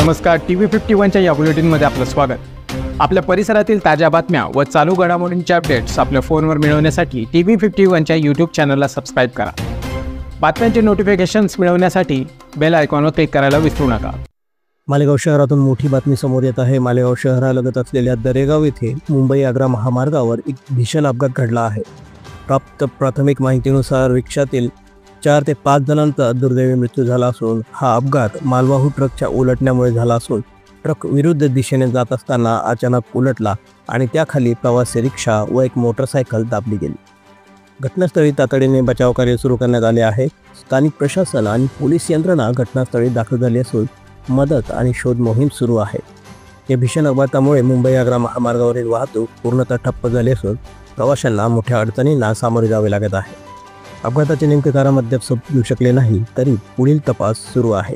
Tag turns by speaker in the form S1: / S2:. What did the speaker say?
S1: नमस्कार, TV51च्या या बुलेटिनमध्ये आपलं स्वागत। आपल्या परिसरातील ताज्या बातम्या व चालू घडामोडींचे अपडेट्स आपल्या फोनवर मिळवण्यासाठी TV51च्या यूट्यूब चॅनलला सबस्क्राईब करा। बातम्यांचे नोटिफिकेशन्स मिळवण्यासाठी बेल आयकॉनवर क्लिक करायला विसरू नका।
S2: मालेगाव शहरातून मोठी बातमी समोर येत आहे। मालेगाव शहरालगत असलेल्या दरेगाव येथे मुंबई आग्रा महामार्गावर एक भीषण अपघात घडला आहे। प्राप्त प्राथमिक माहितीनुसार रिक्षातील 4 ते 5 जणांचा दुर्दैवी मृत्यू झाला असून हा अपघात मालवाहू ट्रकच्या उलटण्यामुळे झाला असून ट्रक विरुद्ध दिशेने जात असताना अचानक उलटला आणि त्याखाली प्रवासी रिक्षा व एक मोटरसायकल दाबली गेली। घटनास्थळी तातडीने बचाव कार्य सुरू करण्यात आले आहे। स्थानिक प्रशासन आणि पोलीस यंत्रणा घटनास्थळी दाखल झाली असून मदत आणि शोध मोहीम सुरू आहे। या भीषण अपघातामुळे मुंबई आग्रा महामार्गावरील वाहतूक पूर्णतः ठप्प झाली असून प्रवाशांना मोठ्या अडचणींना सामोरे जावे लागत आहे। अपघाताचे नेमके कारण अद्याप समजू शकले नाही, तरी पुढील तपास सुरू आहे।